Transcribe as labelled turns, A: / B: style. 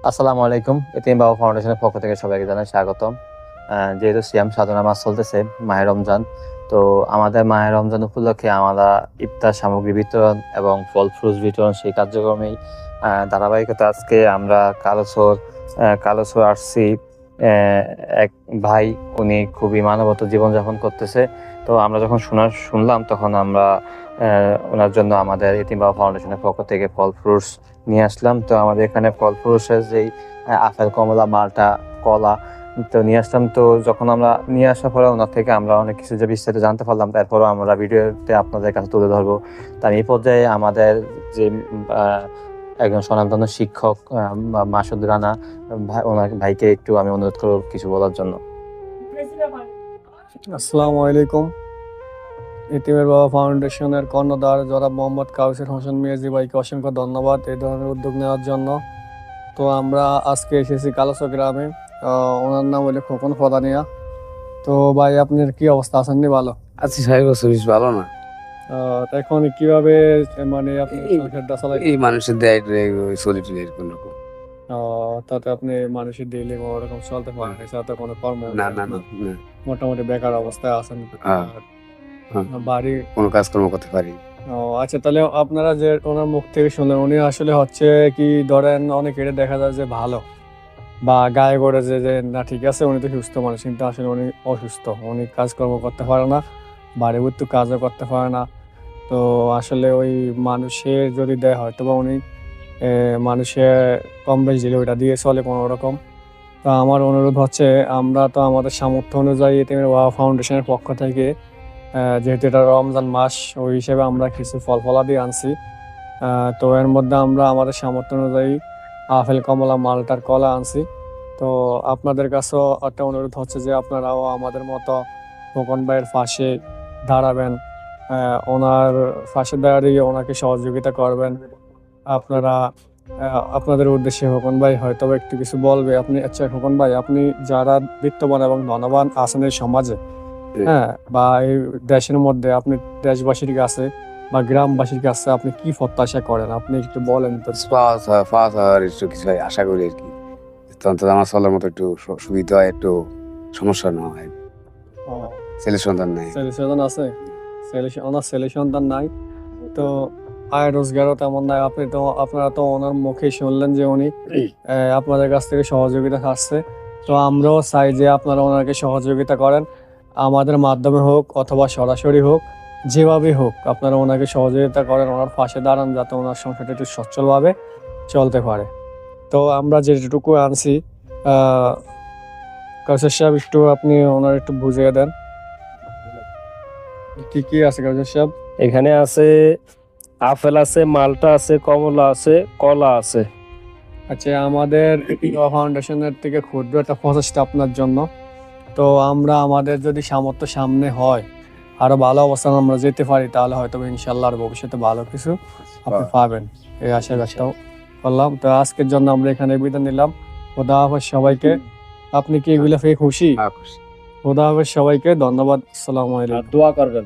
A: আসসালামু আলাইকুম। এতিম বাবা ফাউন্ডেশনের পক্ষ থেকে সবাইকে জানাই স্বাগতম। যেহেতু সিয়াম সাধনা মাস চলতেছে, মাহে রমজান, তো আমাদের মাহে রমজান উপলক্ষে আমরা ইফতার সামগ্রী বিতরণ এবং ফল ফ্রুটস বিতরণ সেই কার্যক্রমেই ধারাবাহিকতা আজকে আমরা কালোসর আসছি। এক ভাই, উনি খুবই মানবত জীবনযাপন করতেছে। তো আমরা যখন শুনলাম তখন আমরা ওনার জন্য আমাদের এতিম বাবা ফাউন্ডেশনের পক্ষ থেকে ফল ফ্রুটস নিয়ে আসলাম। তো আমাদের এখানে ফল ফ্রুটসের যেই আপেল, কমলা, মালটা, কলা তো নিয়ে আসলাম। তো যখন আমরা নিয়ে আসার পরে ওনার থেকে আমরা অনেক কিছু যে বিস্তারিত জানতে পারলাম, তারপরও আমরা ভিডিওতে আপনাদের কাছে তুলে ধরবো। তার এই পর্যায়ে আমাদের যে একজন স্বনামধন্য শিক্ষক মাসুদ রানা ওনার ভাইকে একটু আমি অনুরোধ করবো কিছু বলার জন্য।
B: আসসালামু আলাইকুম। এতিমের বাবা ফাউন্ডেশনের কর্ণধার জনাব মোহাম্মদ কাউসার হোসেন মিয়াজি ভাইকে অসংখ্য ধন্যবাদ এই ধরনের উদ্যোগ নেওয়ার জন্য। তো আমরা আজকে এসেছি কালোসর গ্রামে। ওনার নাম হলো খোকন ফদানিয়া। তো ভাই, আপনার কি অবস্থা, আছেন নি? ভালো
C: আছি সাহেব, শরীর ভালো না।
B: তো এখন কিভাবে মানে আপনি সংসারটা চালাই?
C: এই মানুষের দেয় শরীর এরকম রকম।
B: তাতে আপনি মানুষের ডেইলি কোনো রকম চলতে পারেন, সাথে কোনো কর্ম
C: না না না না।
B: মোটামুটি বেকার অবস্থায় আছেন?
C: হ্যাঁ।
B: বাড়ি
C: কোনো কাজকর্ম করতে পারি।
B: ও আচ্ছা, তাহলে আপনারা যে ওনার মুখ থেকে শুনলেন, উনি আসলে হচ্ছে কি, ধরেন অনেকের দেখা যায় যে ভালো বা গায়ে গড়ে যে না ঠিক আছে, উনি তো সুস্থ মানুষ, কিন্তু আসলে উনি অসুস্থ, উনি কাজকর্ম করতে পারে না, বাড়ি ভর্তি কাজও করতে পারে না। তো আসলে ওই মানুষের যদি দেয় হয়তো বা উনি মানুষের কম বেশ দিলে ওইটা দিয়ে চলে কোনো রকম। তো আমার অনুরোধ হচ্ছে, আমরা তো আমাদের সামর্থ্য অনুযায়ী এতিমের বাবা ফাউন্ডেশনের পক্ষ থেকে যেহেতু এটা রমজান মাস, ওই হিসেবে আমরা কিছু ফল ফলাদি আনছি। তো এর মধ্যে আমরা আমাদের সামর্থ্য অনুযায়ী আপেল, কমলা, মালটার, কলা আনছি। তো আপনাদের কাছেও একটা অনুরোধ হচ্ছে যে আপনারাও আমাদের মতো খোকন ভাইয়ের পাশে দাঁড়াবেন, ওনার পাশে দাঁড়িয়ে ওনাকে সহযোগিতা করবেন। আপনারা আপনাদের উদ্দেশ্যে খোকন ভাই হয়তো একটু কিছু বলবে। আপনি আচ্ছা খোকন ভাই, আপনি যারা বিত্তবান এবং ধনবান আছেন এই সমাজে, হ্যাঁ, বা এই দেশের মধ্যে, আপনি দেশবাসীর কাছে বা গ্রামবাসীর কাছে আপনি কি প্রত্যাশা করেন, আপনি একটু বলেন তো।
C: পাওয়া একটু কিছু আশা করি আর কি। তখন আমার চলার মতো একটু সুবিধা হয়, একটু সমস্যা না হয়। ছেলে সন্তান নাই।
B: ছেলে সন্তান আছে? ওনার ছেলে সন্তান নাই, তো আয় রোজগারও তেমন নাই। আপনারা তো ওনার মুখে শুনলেন যে উনি আপনাদের কাছ থেকে সহযোগিতা খাচ্ছে। তো আমরাও চাই যে আপনারা ওনাকে সহযোগিতা করেন, আমাদের মাধ্যমে হোক অথবা সরাসরি হোক, যেভাবে হোক আপনারা ওনাকে সহযোগিতা করেন, ওনার পাশে দাঁড়ান, যাতে ওনার সংসারটা একটু সচ্ছলভাবে চলতে পারে। তো আমরা যেটুকু আনছি, কাউসার সাহেব একটু আপনি ওনার একটু বুঝিয়ে দেন কি কি আছে। কাউসার সাহেব,
D: এখানে আছে আপেল আছে, মালটা আছে, কমলা আছে, কলা আছে।
B: আচ্ছা, আমাদের ফাউন্ডেশনের থেকে ক্ষুদ্র একটা প্রচেষ্টা আপনার জন্য। তো আমরা আমাদের যদি সামর্থ্য সামনে হয়, আরো ভালো অবস্থান আমরা যেতে পারি, তাহলে হয়তো ইনশাল্লাহ আর ভবিষ্যতে ভালো কিছু আপনি পাবেন, এই আশা ব্যক্ত করলাম। তো আজকের জন্য আমরা এখানে বিদায় নিলাম। খোদা হাফেজ সবাইকে। আপনি কি এগুলা পেয়ে খুশি? খোদা হাফেজ সবাইকে, ধন্যবাদ। আসসালামু আলাইকুম।
D: দোয়া করবেন।